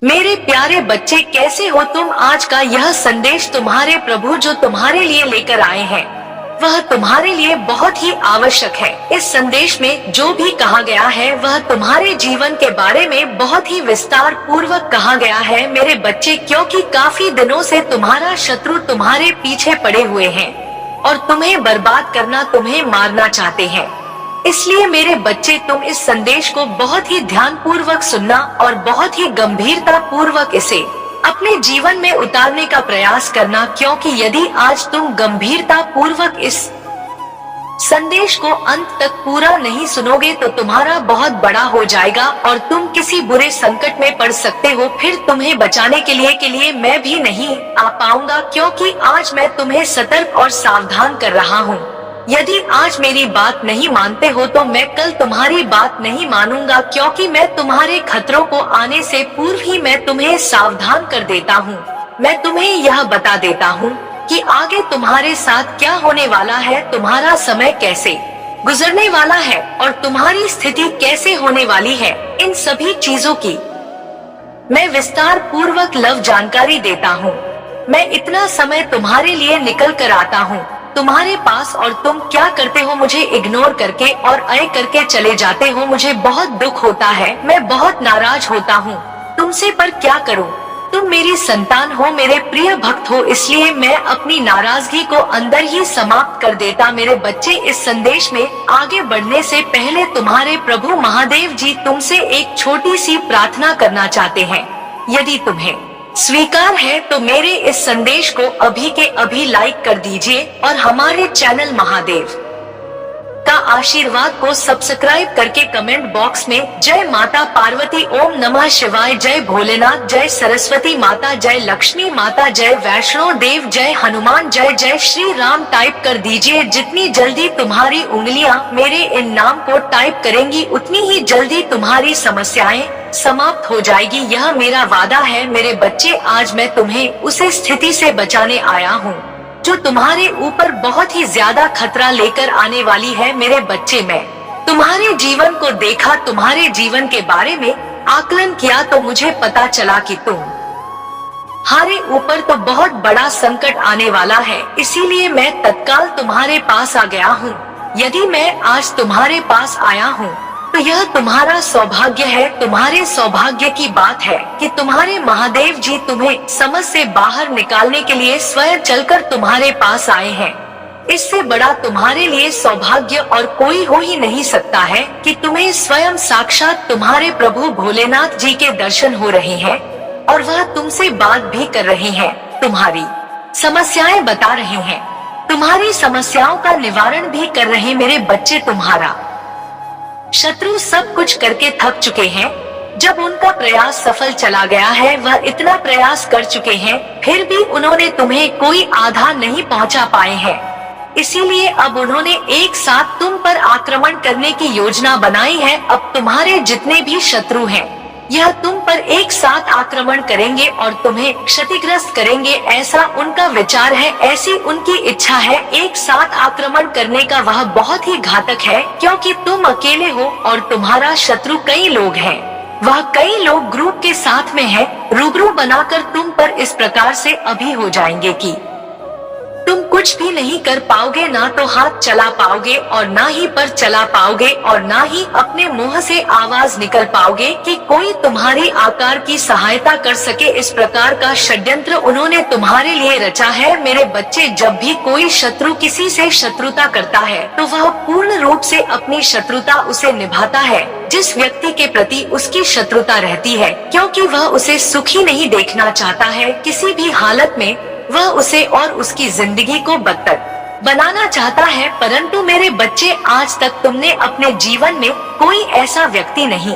मेरे प्यारे बच्चे, कैसे हो तुम? आज का यह संदेश तुम्हारे प्रभु जो तुम्हारे लिए लेकर आए हैं वह तुम्हारे लिए बहुत ही आवश्यक है। इस संदेश में जो भी कहा गया है वह तुम्हारे जीवन के बारे में बहुत ही विस्तार पूर्वक कहा गया है मेरे बच्चे, क्योंकि काफी दिनों से तुम्हारा शत्रु तुम्हारे पीछे पड़े हुए हैं और तुम्हें बर्बाद करना, तुम्हें मारना चाहते हैं। इसलिए मेरे बच्चे, तुम इस संदेश को बहुत ही ध्यान पूर्वक सुनना और बहुत ही गंभीरता पूर्वक इसे अपने जीवन में उतारने का प्रयास करना, क्योंकि यदि आज तुम गंभीरता पूर्वक इस संदेश को अंत तक पूरा नहीं सुनोगे तो तुम्हारा बहुत बड़ा हो जाएगा और तुम किसी बुरे संकट में पड़ सकते हो। फिर तुम्हें बचाने के लिए मैं भी नहीं आ पाऊंगा, क्योंकि आज मैं तुम्हें सतर्क और सावधान कर रहा हूँ। यदि आज मेरी बात नहीं मानते हो तो मैं कल तुम्हारी बात नहीं मानूंगा, क्योंकि मैं तुम्हारे खतरों को आने से पूर्व ही मैं तुम्हें सावधान कर देता हूँ। मैं तुम्हें यह बता देता हूँ कि आगे तुम्हारे साथ क्या होने वाला है, तुम्हारा समय कैसे गुजरने वाला है और तुम्हारी स्थिति कैसे होने वाली है। इन सभी चीजों की मैं विस्तार पूर्वक लव जानकारी देता हूँ। मैं इतना समय तुम्हारे लिए निकल कर आता हूँ तुम्हारे पास और तुम क्या करते हो, मुझे इग्नोर करके और अय करके चले जाते हो। मुझे बहुत दुख होता है, मैं बहुत नाराज होता हूँ तुमसे, पर क्या करूँ? तुम मेरी संतान हो, मेरे प्रिय भक्त हो, इसलिए मैं अपनी नाराजगी को अंदर ही समाप्त कर देता। मेरे बच्चे, इस संदेश में आगे बढ़ने से पहले तुम्हारे प्रभु महादेव जी तुमसे एक छोटी सी प्रार्थना करना चाहते हैं। यदि तुम्हें स्वीकार है तो मेरे इस संदेश को अभी के अभी लाइक कर दीजिए और हमारे चैनल महादेव का आशीर्वाद को सब्सक्राइब करके कमेंट बॉक्स में जय माता पार्वती, ओम नमः शिवाय, जय भोलेनाथ, जय सरस्वती माता, जय लक्ष्मी माता, जय वैष्णो देव, जय हनुमान, जय जय श्री राम टाइप कर दीजिए। जितनी जल्दी तुम्हारी उंगलियां मेरे इन नाम को टाइप करेंगी उतनी ही जल्दी तुम्हारी समस्याएं समाप्त हो जाएगी। यह मेरा वादा है मेरे बच्चे। आज मैं तुम्हें उसे स्थिति से बचाने आया हूँ जो तुम्हारे ऊपर बहुत ही ज्यादा खतरा लेकर आने वाली है। मेरे बच्चे, मैं तुम्हारे जीवन को देखा, तुम्हारे जीवन के बारे में आकलन किया तो मुझे पता चला कि तुम्हारे ऊपर तो बहुत बड़ा संकट आने वाला है। इसीलिए मैं तत्काल तुम्हारे पास आ गया हूँ। यदि मैं आज तुम्हारे पास आया हूँ तो यह तुम्हारा सौभाग्य है। तुम्हारे सौभाग्य की बात है कि तुम्हारे महादेव जी तुम्हें समझ से बाहर निकालने के लिए स्वयं चलकर तुम्हारे पास आए हैं। इससे बड़ा तुम्हारे लिए सौभाग्य और कोई हो ही नहीं सकता है कि तुम्हें स्वयं साक्षात तुम्हारे प्रभु भोलेनाथ जी के दर्शन हो रहे हैं और वह तुमसे बात भी कर रहे हैं, तुम्हारी समस्याएं बता रहे हैं, तुम्हारी समस्याओं का निवारण भी कर रहे हैं। मेरे बच्चे, तुम्हारा शत्रु सब कुछ करके थक चुके हैं। जब उनका प्रयास सफल चला गया है, वह इतना प्रयास कर चुके हैं, फिर भी उन्होंने तुम्हें कोई आधा नहीं पहुंचा पाए हैं। इसीलिए अब उन्होंने एक साथ तुम पर आक्रमण करने की योजना बनाई है। अब तुम्हारे जितने भी शत्रु हैं, यह तुम पर एक साथ आक्रमण करेंगे और तुम्हें क्षतिग्रस्त करेंगे। ऐसा उनका विचार है, ऐसी उनकी इच्छा है। एक साथ आक्रमण करने का वह बहुत ही घातक है, क्योंकि तुम अकेले हो और तुम्हारा शत्रु कई लोग हैं। वह कई लोग ग्रुप के साथ में है। रूबरू बनाकर तुम पर इस प्रकार से अभी हो जाएंगे कि तुम कुछ भी नहीं कर पाओगे, ना तो हाथ चला पाओगे और ना ही पर चला पाओगे और ना ही अपने मुंह से आवाज निकल पाओगे कि कोई तुम्हारी आकार की सहायता कर सके। इस प्रकार का षड्यंत्र उन्होंने तुम्हारे लिए रचा है। मेरे बच्चे, जब भी कोई शत्रु किसी से शत्रुता करता है तो वह पूर्ण रूप से अपनी शत्रुता उसे निभाता है जिस व्यक्ति के प्रति उसकी शत्रुता रहती है, क्योंकि वह उसे सुखी नहीं देखना चाहता है। किसी भी हालत में वह उसे और उसकी जिंदगी को बदतर बनाना चाहता है। परंतु मेरे बच्चे, आज तक तुमने अपने जीवन में कोई ऐसा व्यक्ति नहीं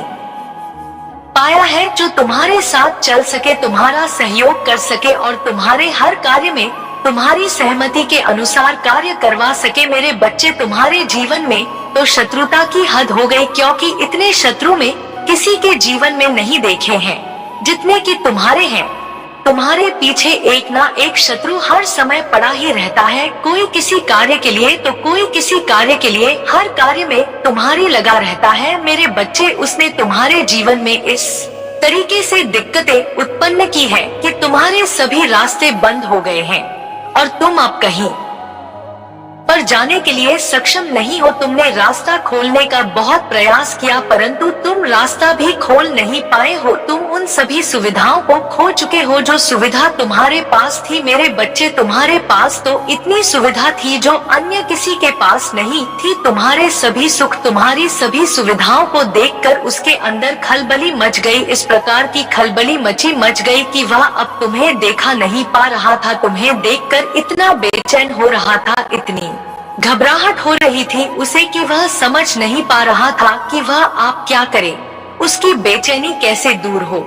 पाया है जो तुम्हारे साथ चल सके, तुम्हारा सहयोग कर सके और तुम्हारे हर कार्य में तुम्हारी सहमति के अनुसार कार्य करवा सके। मेरे बच्चे, तुम्हारे जीवन में तो शत्रुता की हद हो गई, क्योंकि इतने शत्रु में किसी के जीवन में नहीं देखे हैं जितने कि तुम्हारे हैं। तुम्हारे पीछे एक ना एक शत्रु हर समय पड़ा ही रहता है, कोई किसी कार्य के लिए तो कोई किसी कार्य के लिए, हर कार्य में तुम्हारी लगा रहता है। मेरे बच्चे, उसने तुम्हारे जीवन में इस तरीके से दिक्कतें उत्पन्न की है कि तुम्हारे सभी रास्ते बंद हो गए हैं और तुम अब कहीं पर जाने के लिए सक्षम नहीं हो। तुमने रास्ता खोलने का बहुत प्रयास किया परंतु तुम रास्ता भी खोल नहीं पाए हो। तुम उन सभी सुविधाओं को खो चुके हो जो सुविधा तुम्हारे पास थी। मेरे बच्चे, तुम्हारे पास तो इतनी सुविधा थी जो अन्य किसी के पास नहीं थी। तुम्हारे सभी सुख, तुम्हारी सभी सुविधाओं को देखकर उसके अंदर खलबली मच गई। इस प्रकार की खलबली मच गई कि वह अब तुम्हें देखा नहीं पा रहा था। तुम्हें देखकर इतना बेचैन हो रहा था, इतनी घबराहट हो रही थी उसे कि वह समझ नहीं पा रहा था कि वह आप क्या करे। उसकी बेचैनी कैसे दूर हो,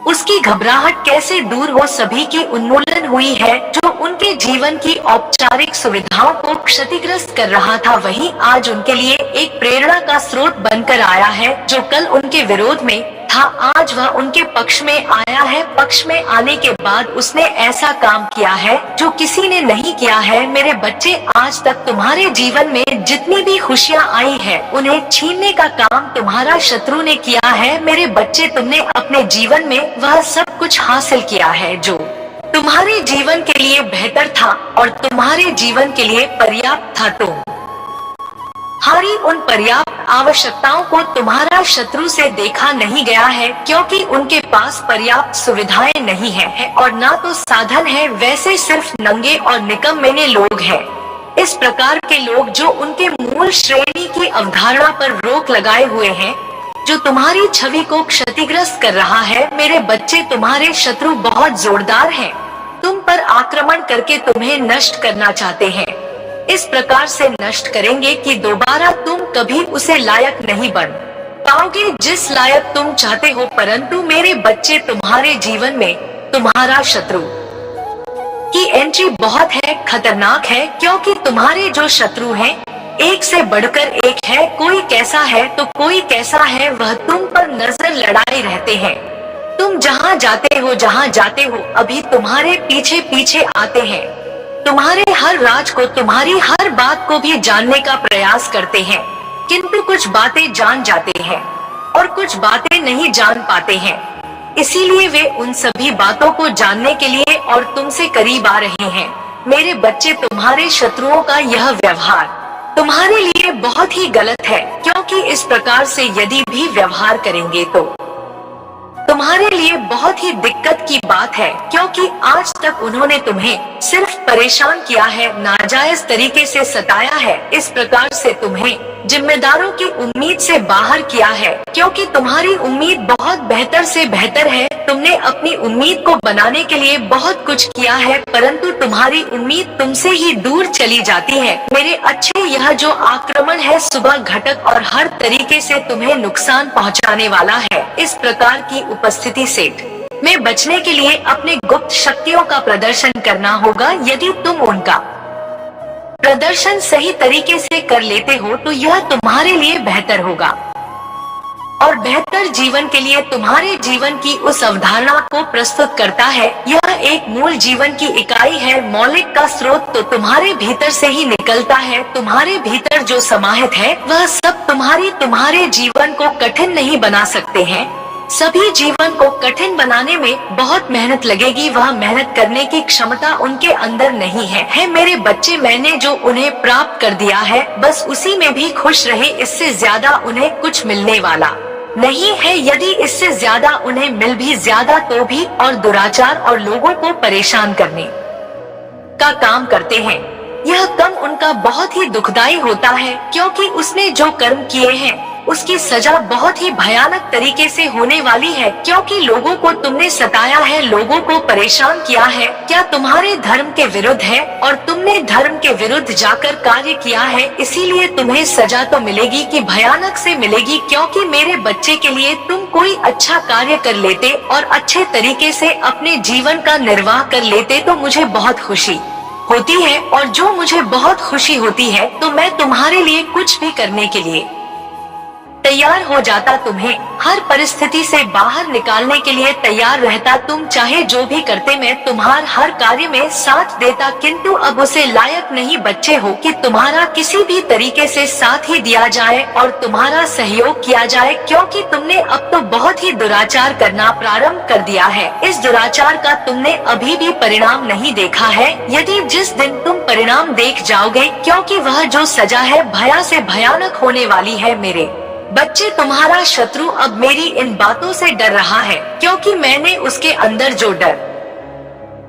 उसकी घबराहट कैसे दूर हो। सभी की उन्मूलन हुई है जो उनके जीवन की औपचारिक सुविधाओं को क्षतिग्रस्त कर रहा था। वही आज उनके लिए एक प्रेरणा का स्रोत बनकर आया है। जो कल उनके विरोध में था, आज वह उनके पक्ष में आया है। पक्ष में आने के बाद उसने ऐसा काम किया है जो किसी ने नहीं किया है। मेरे बच्चे, आज तक तुम्हारे जीवन में जितनी भी खुशियाँ आई है उन्हें छीनने का काम तुम्हारा शत्रु ने किया है। मेरे बच्चे, तुमने अपने जीवन में वह सब कुछ हासिल किया है जो तुम्हारे जीवन के लिए बेहतर था और तुम्हारे जीवन के लिए पर्याप्त था। तुम्हारी उन पर्याप्त आवश्यकताओं को तुम्हारा शत्रु से देखा नहीं गया है क्योंकि उनके पास पर्याप्त सुविधाएं नहीं है और ना तो साधन है। वैसे सिर्फ नंगे और निकम्मे लोग हैं। इस प्रकार के लोग जो उनके मूल श्रेणी की अवधारणा पर रोक लगाए हुए हैं, जो तुम्हारी छवि को क्षतिग्रस्त कर रहा है। मेरे बच्चे, तुम्हारे शत्रु बहुत जोरदार हैं। तुम पर आक्रमण करके तुम्हें नष्ट करना चाहते हैं। इस प्रकार से नष्ट करेंगे कि दोबारा तुम कभी उसे लायक नहीं बन पाओगे जिस लायक तुम चाहते हो। परंतु मेरे बच्चे, तुम्हारे जीवन में तुम्हारा शत्रु की एंट्री बहुत है, खतरनाक है, क्योंकि तुम्हारे जो शत्रु हैं एक से बढ़कर एक है। कोई कैसा है तो कोई कैसा है, वह तुम पर नजर लड़ाए रहते हैं। तुम जहाँ जाते हो अभी तुम्हारे पीछे पीछे आते हैं। तुम्हारे हर राज को, तुम्हारी हर बात को भी जानने का प्रयास करते हैं, किंतु कुछ बातें जान जाते हैं और कुछ बातें नहीं जान पाते हैं। इसीलिए वे उन सभी बातों को जानने के लिए और तुमसे करीब आ रहे हैं। मेरे बच्चे, तुम्हारे शत्रुओं का यह व्यवहार तुम्हारे लिए बहुत ही गलत है, क्योंकि इस प्रकार से यदि भी व्यवहार करेंगे तो तुम्हारे लिए बहुत ही दिक्कत की बात है, क्योंकि आज तक उन्होंने तुम्हें सिर्फ परेशान किया है, नाजायज तरीके से सताया है। इस प्रकार से तुम्हें जिम्मेदारों की उम्मीद से बाहर किया है, क्योंकि तुम्हारी उम्मीद बहुत बेहतर से बेहतर है। तुमने अपनी उम्मीद को बनाने के लिए बहुत कुछ किया है, परंतु तुम्हारी उम्मीद तुमसे ही दूर चली जाती है। मेरे अच्छे, यह जो आक्रमण है सुबह घटक और हर तरीके से तुम्हें नुकसान पहुंचाने वाला है। इस प्रकार की उपस्थिति से में बचने के लिए अपने गुप्त शक्तियों का प्रदर्शन करना होगा। यदि तुम उनका प्रदर्शन सही तरीके से कर लेते हो तो यह तुम्हारे लिए बेहतर होगा और बेहतर जीवन के लिए तुम्हारे जीवन की उस अवधारणा को प्रस्तुत करता है। यह एक मूल जीवन की इकाई है। मौलिक का स्रोत तो तुम्हारे भीतर से ही निकलता है। तुम्हारे भीतर जो समाहित है वह सब तुम्हारे जीवन को कठिन नहीं बना सकते हैं। सभी जीवन को कठिन बनाने में बहुत मेहनत लगेगी, वह मेहनत करने की क्षमता उनके अंदर नहीं है। मेरे बच्चे, मैंने जो उन्हें प्राप्त कर दिया है बस उसी में भी खुश रहे। इससे ज्यादा उन्हें कुछ मिलने वाला नहीं है। यदि इससे ज्यादा उन्हें मिल भी ज्यादा तो भी और दुराचार और लोगों को परेशान करने का काम करते हैं। यह कर्म उनका बहुत ही दुखदाई होता है, क्योंकि उसने जो कर्म किए हैं उसकी सजा बहुत ही भयानक तरीके से होने वाली है, क्योंकि लोगों को तुमने सताया है, लोगों को परेशान किया है। क्या तुम्हारे धर्म के विरुद्ध है और तुमने धर्म के विरुद्ध जाकर कार्य किया है, इसीलिए तुम्हें सजा तो मिलेगी कि भयानक से मिलेगी। क्योंकि मेरे बच्चे के लिए तुम कोई अच्छा कार्य कर लेते और अच्छे तरीके से अपने जीवन का निर्वाह कर लेते तो मुझे बहुत खुशी होती है, और जो मुझे बहुत खुशी होती है तो मैं तुम्हारे लिए कुछ भी करने के लिए तैयार हो जाता, तुम्हें हर परिस्थिति से बाहर निकालने के लिए तैयार रहता। तुम चाहे जो भी करते, मैं तुम्हार हर कार्य में साथ देता, किंतु अब उसे लायक नहीं बच्चे हो कि तुम्हारा किसी भी तरीके से साथ ही दिया जाए और तुम्हारा सहयोग किया जाए, क्योंकि तुमने अब तो बहुत ही दुराचार करना प्रारंभ कर दिया है। इस दुराचार का तुमने अभी भी परिणाम नहीं देखा है। यदि जिस दिन तुम परिणाम देख जाओगे, क्योंकि वह जो सजा है भया से भयानक होने वाली है। मेरे बच्चे, तुम्हारा शत्रु अब मेरी इन बातों से डर रहा है, क्योंकि मैंने उसके अंदर जो डर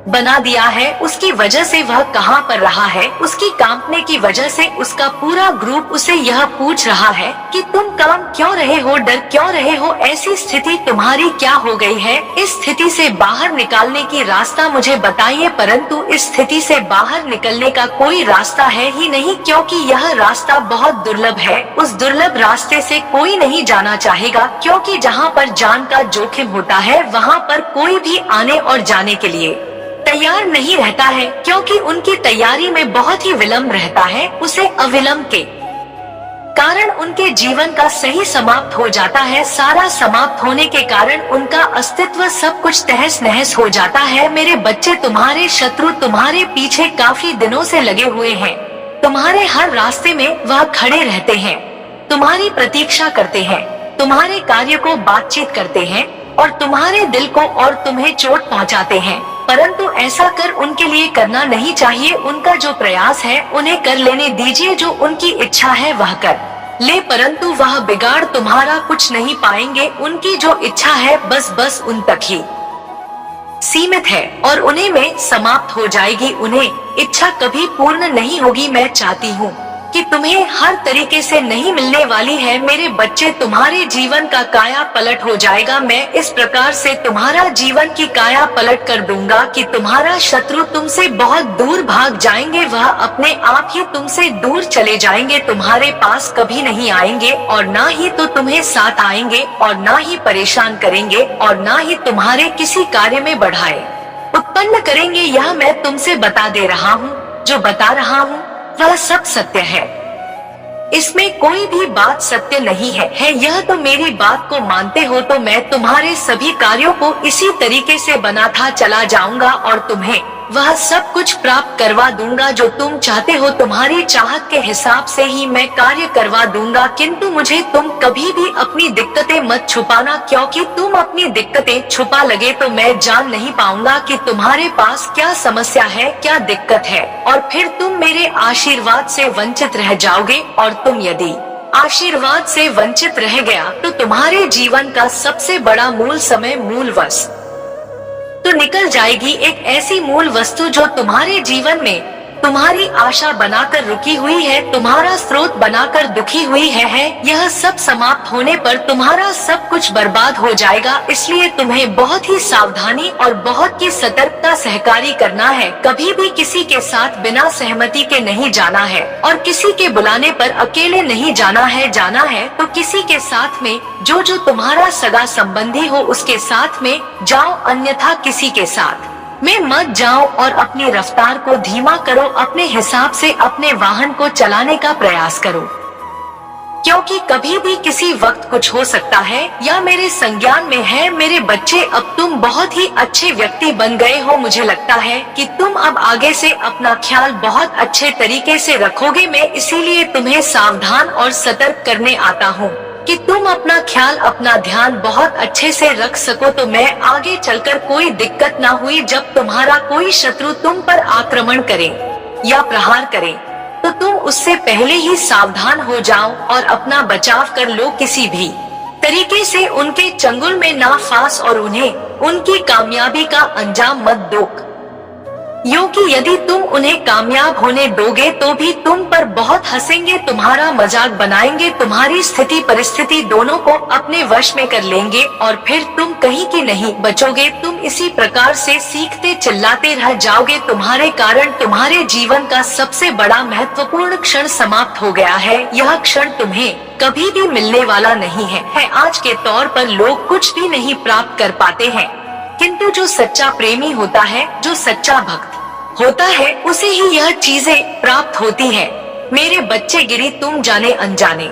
बना दिया है उसकी वजह से वह कहाँ पर रहा है। उसकी कांपने की वजह से उसका पूरा ग्रुप उसे यह पूछ रहा है कि तुम काम क्यों रहे हो, डर क्यों रहे हो, ऐसी स्थिति तुम्हारी क्या हो गई है। इस स्थिति से बाहर निकालने की रास्ता मुझे बताइए। परंतु इस स्थिति से बाहर निकलने का कोई रास्ता है ही नहीं, क्योंकि यह रास्ता बहुत दुर्लभ है। उस दुर्लभ रास्ते से कोई नहीं जाना चाहेगा, क्योंकि जहाँ पर जान का जोखिम होता है वहाँ पर कोई भी आने और जाने के लिए तैयार नहीं रहता है, क्योंकि उनकी तैयारी में बहुत ही विलम्ब रहता है। उसे अविलंब के कारण उनके जीवन का सही समाप्त हो जाता है। सारा समाप्त होने के कारण उनका अस्तित्व सब कुछ तहस नहस हो जाता है। मेरे बच्चे, तुम्हारे शत्रु तुम्हारे पीछे काफी दिनों से लगे हुए हैं। तुम्हारे हर रास्ते में वह खड़े रहते हैं, तुम्हारी प्रतीक्षा करते हैं, तुम्हारे कार्य को बातचीत करते हैं और तुम्हारे दिल को और तुम्हें चोट पहुंचाते हैं। परंतु ऐसा कर उनके लिए करना नहीं चाहिए। उनका जो प्रयास है उन्हें कर लेने दीजिए, जो उनकी इच्छा है वह कर ले, परंतु वह बिगाड़ तुम्हारा कुछ नहीं पाएंगे। उनकी जो इच्छा है बस उन तक ही सीमित है और उन्हीं में समाप्त हो जाएगी। उन्हें इच्छा कभी पूर्ण नहीं होगी। मैं चाहती हूँ कि तुम्हें हर तरीके से नहीं मिलने वाली है। मेरे बच्चे, तुम्हारे जीवन का काया पलट हो जाएगा। मैं इस प्रकार से तुम्हारा जीवन की काया पलट कर दूंगा कि तुम्हारा शत्रु तुमसे बहुत दूर भाग जाएंगे। वह अपने आप ही तुमसे दूर चले जाएंगे, तुम्हारे पास कभी नहीं आएंगे और ना ही तो तुम्हें साथ आएंगे और ना ही परेशान करेंगे और ना ही तुम्हारे किसी कार्य में बढ़ाए उत्पन्न करेंगे। यह मैं तुमसे बता दे रहा हूँ। जो बता रहा हूँ वह सब सत्य है, इसमें कोई भी बात सत्य नहीं है। यह तो मेरी बात को मानते हो तो मैं तुम्हारे सभी कार्यों को इसी तरीके से बनाता चला जाऊंगा और तुम्हें वह सब कुछ प्राप्त करवा दूंगा जो तुम चाहते हो। तुम्हारी चाहत के हिसाब से ही मैं कार्य करवा दूंगा, किंतु मुझे तुम कभी भी अपनी दिक्कतें मत छुपाना, क्योंकि तुम अपनी दिक्कतें छुपा लगे तो मैं जान नहीं पाऊंगा कि तुम्हारे पास क्या समस्या है, क्या दिक्कत है, और फिर तुम मेरे आशीर्वाद से वंचित रह जाओगे। और तुम यदि आशीर्वाद से वंचित रह गया तो तुम्हारे जीवन का सबसे बड़ा मूल समय, मूल वस्तु तो निकल जाएगी। एक ऐसी मूल वस्तु जो तुम्हारे जीवन में तुम्हारी आशा बनाकर रुकी हुई है, तुम्हारा स्रोत बनाकर दुखी हुई है। यह सब समाप्त होने पर तुम्हारा सब कुछ बर्बाद हो जाएगा। इसलिए तुम्हें बहुत ही सावधानी और बहुत ही सतर्कता सहकारी करना है। कभी भी किसी के साथ बिना सहमति के नहीं जाना है और किसी के बुलाने पर अकेले नहीं जाना है। जाना है तो किसी के साथ में, जो तुम्हारा सगा संबंधी हो उसके साथ में जाओ, अन्यथा किसी के साथ में मत जाओ और अपनी रफ्तार को धीमा करो। अपने हिसाब से अपने वाहन को चलाने का प्रयास करो, क्योंकि कभी भी किसी वक्त कुछ हो सकता है। या मेरे संज्ञान में है। मेरे बच्चे, अब तुम बहुत ही अच्छे व्यक्ति बन गए हो। मुझे लगता है कि तुम अब आगे से अपना ख्याल बहुत अच्छे तरीके से रखोगे। मैं इसीलिए तुम्हें सावधान और सतर्क करने आता हूँ कि तुम अपना ख्याल, अपना ध्यान बहुत अच्छे से रख सको, तो मैं आगे चलकर कोई दिक्कत ना हुई। जब तुम्हारा कोई शत्रु तुम पर आक्रमण करे या प्रहार करे तो तुम उससे पहले ही सावधान हो जाओ और अपना बचाव कर लो। किसी भी तरीके से उनके चंगुल में ना फांस और उन्हें उनकी कामयाबी का अंजाम मत दो, क्योंकि यदि तुम उन्हें कामयाब होने दोगे तो भी तुम पर बहुत हंसेंगे, तुम्हारा मजाक बनाएंगे, तुम्हारी स्थिति परिस्थिति दोनों को अपने वश में कर लेंगे और फिर तुम कहीं की नहीं बचोगे। तुम इसी प्रकार से सीखते चिल्लाते रह जाओगे। तुम्हारे कारण तुम्हारे जीवन का सबसे बड़ा महत्वपूर्ण क्षण समाप्त हो गया है। यह क्षण तुम्हें कभी भी मिलने वाला नहीं है। आज के तौर पर लोग कुछ भी नहीं प्राप्त कर पाते हैं, किंतु जो सच्चा प्रेमी होता है, जो सच्चा भक्त होता है, उसे ही यह चीजें प्राप्त होती है। मेरे बच्चे गिरी, तुम जाने अनजाने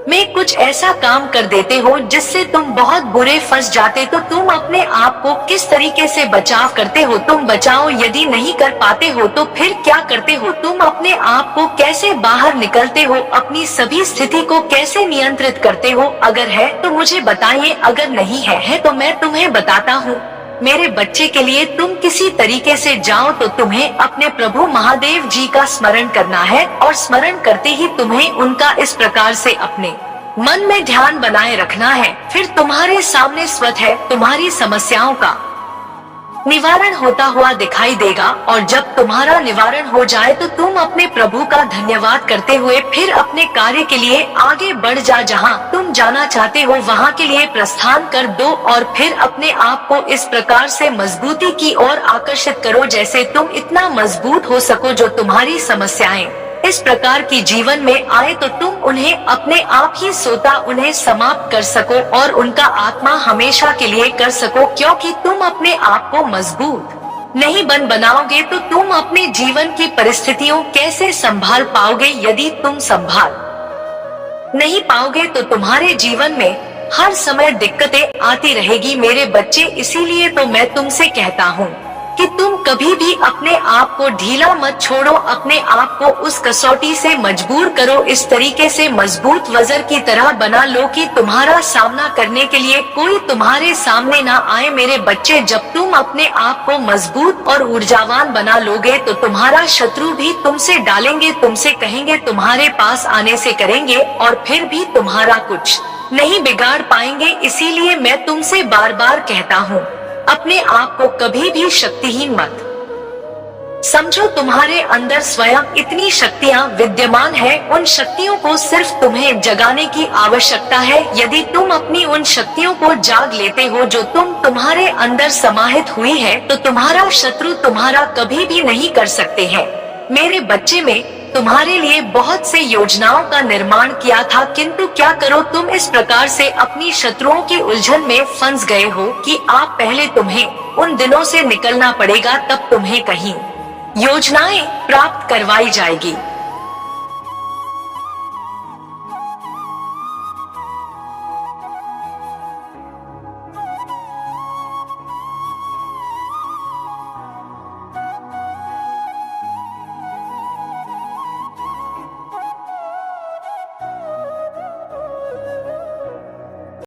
में कुछ ऐसा काम कर देते हो जिससे तुम बहुत बुरे फंस जाते, तो तुम अपने आप को किस तरीके से बचाव करते हो? तुम बचाओ यदि नहीं कर पाते हो तो फिर क्या करते हो? तुम अपने आप को कैसे बाहर निकलते हो? अपनी सभी स्थिति को कैसे नियंत्रित करते हो? अगर है तो मुझे बताइए, अगर नहीं है तो मैं तुम्हें बताता हूँ। मेरे बच्चे के लिए तुम किसी तरीके से जाओ तो तुम्हें अपने प्रभु महादेव जी का स्मरण करना है, और स्मरण करते ही तुम्हें उनका इस प्रकार से अपने मन में ध्यान बनाए रखना है। फिर तुम्हारे सामने स्वतः तुम्हारी समस्याओं का निवारण होता हुआ दिखाई देगा, और जब तुम्हारा निवारण हो जाए तो तुम अपने प्रभु का धन्यवाद करते हुए फिर अपने कार्य के लिए आगे बढ़ जा। जहां तुम जाना चाहते हो वहां के लिए प्रस्थान कर दो, और फिर अपने आप को इस प्रकार से मजबूती की ओर आकर्षित करो जैसे तुम इतना मजबूत हो सको। जो तुम्हारी समस्याएं इस प्रकार की जीवन में आए तो तुम उन्हें अपने आप ही सोता उन्हें समाप्त कर सको और उनका आत्मा हमेशा के लिए कर सको, क्योंकि तुम अपने आप को मजबूत नहीं बनाओगे तो तुम अपने जीवन की परिस्थितियों कैसे संभाल पाओगे? यदि तुम संभाल नहीं पाओगे तो तुम्हारे जीवन में हर समय दिक्कतें आती रहेगी मेरे बच्चे। इसीलिए तो मैं तुमसे कहता हूँ कि तुम कभी भी अपने आप को ढीला मत छोड़ो, अपने आप को उस कसौटी से मजबूर करो, इस तरीके से मजबूत वजर की तरह बना लो कि तुम्हारा सामना करने के लिए कोई तुम्हारे सामने ना आए मेरे बच्चे। जब तुम अपने आप को मजबूत और ऊर्जावान बना लोगे तो तुम्हारा शत्रु भी तुमसे डालेंगे, तुमसे कहेंगे, तुम्हारे पास आने से करेंगे, और फिर भी तुम्हारा कुछ नहीं बिगाड़ पाएंगे। इसीलिए मैं तुमसे बार बार कहता हूँ, अपने आप को कभी भी शक्तिहीन मत समझो। तुम्हारे अंदर स्वयं इतनी शक्तियाँ विद्यमान है, उन शक्तियों को सिर्फ तुम्हें जगाने की आवश्यकता है। यदि तुम अपनी उन शक्तियों को जाग लेते हो जो तुम्हारे अंदर समाहित हुई है, तो तुम्हारा शत्रु तुम्हारा कभी भी नहीं कर सकते हैं मेरे बच्चे। में तुम्हारे लिए बहुत से योजनाओं का निर्माण किया था, किंतु क्या करो तुम इस प्रकार से अपनी शत्रुओं की उलझन में फंस गए हो कि आप पहले तुम्हें उन दिनों से निकलना पड़ेगा, तब तुम्हें कहीं योजनाएं प्राप्त करवाई जाएगी।